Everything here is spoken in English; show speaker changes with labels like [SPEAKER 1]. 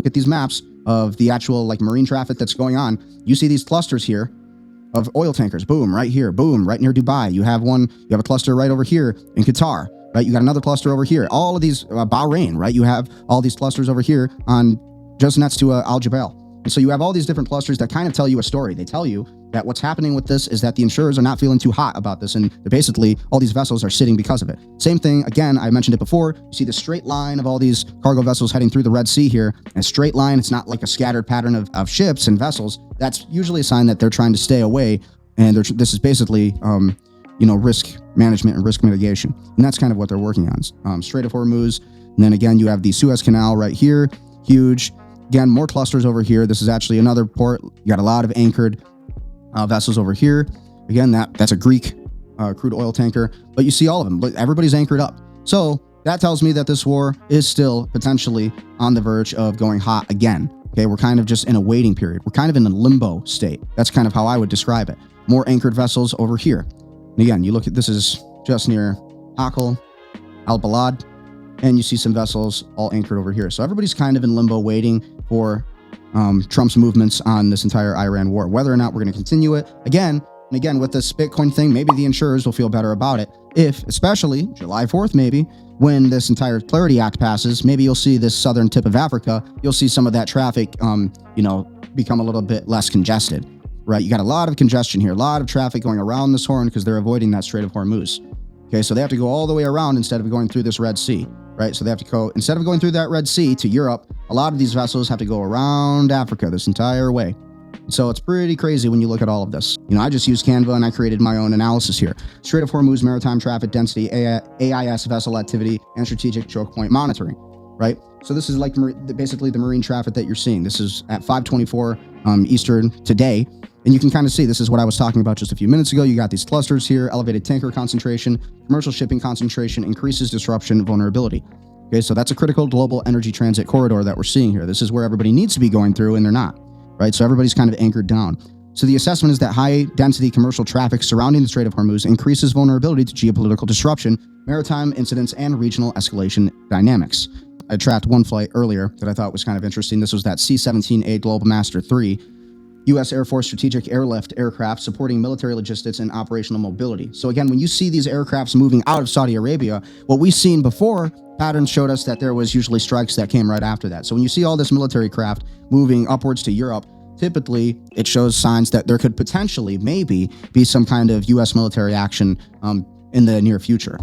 [SPEAKER 1] Look at these maps of the actual like marine traffic that's going on. You see these clusters here of oil tankers. Boom, right here. Boom, right near Dubai. You have a cluster right over here in Qatar, right? You got another cluster over here. All of these, Bahrain, right? You have all these clusters over here on just next to Al Jabal. And so you have all these different clusters that kind of tell you a story. They tell you that what's happening with this is that the insurers are not feeling too hot about this, and basically all these vessels are sitting because of it. Same thing, again, I mentioned it before. You see the straight line of all these cargo vessels heading through the Red Sea here. And a straight line, it's not like a scattered pattern of ships and vessels. That's usually a sign that they're trying to stay away, and this is basically, risk management and risk mitigation. And that's kind of what they're working on. Strait of Hormuz, and then again, you have the Suez Canal right here, huge. Again, more clusters over here. This is actually another port. You got a lot of anchored vessels over here. Again, that's a Greek crude oil tanker, but you see all of them. But everybody's anchored up. So that tells me that this war is still potentially on the verge of going hot again. Okay, we're kind of just in a waiting period. We're kind of in a limbo state. That's kind of how I would describe it. More anchored vessels over here. And again, you look at this is just near Akil, Al Balad, and you see some vessels all anchored over here. So everybody's kind of in limbo waiting for Trump's movements on this entire Iran war, whether or not we're going to continue it. Again with this Bitcoin thing, maybe the insurers will feel better about it if, especially July 4th, maybe when this entire Clarity Act passes, maybe you'll see this southern tip of Africa, you'll see some of that traffic, become a little bit less congested, right? You got a lot of congestion here, a lot of traffic going around this horn because they're avoiding that Strait of Hormuz. Okay, so they have to go all the way around instead of going through this Red Sea, right? So they have to go, instead of going through that Red Sea to Europe, a lot of these vessels have to go around Africa this entire way. So it's pretty crazy when you look at all of this. I just used Canva and I created my own analysis here. Strait of Hormuz, maritime traffic density, AIS vessel activity, and strategic choke point monitoring, right? So this is like basically the marine traffic that you're seeing. This is at 5:24 Eastern today. And you can kind of see, this is what I was talking about just a few minutes ago. You got these clusters here, elevated tanker concentration, commercial shipping concentration, increases disruption, vulnerability. Okay, so that's a critical global energy transit corridor that we're seeing here. This is where everybody needs to be going through, and they're not, right? So everybody's kind of anchored down. So the assessment is that high density commercial traffic surrounding the Strait of Hormuz increases vulnerability to geopolitical disruption, maritime incidents, and regional escalation dynamics. I tracked one flight earlier that I thought was kind of interesting. This was that C-17A Global Master 3, U.S. Air Force Strategic Airlift aircraft supporting military logistics and operational mobility. So again, when you see these aircrafts moving out of Saudi Arabia, what we've seen before, patterns showed us that there was usually strikes that came right after that. So when you see all this military craft moving upwards to Europe, typically it shows signs that there could potentially, maybe, be some kind of U.S. military action in the near future.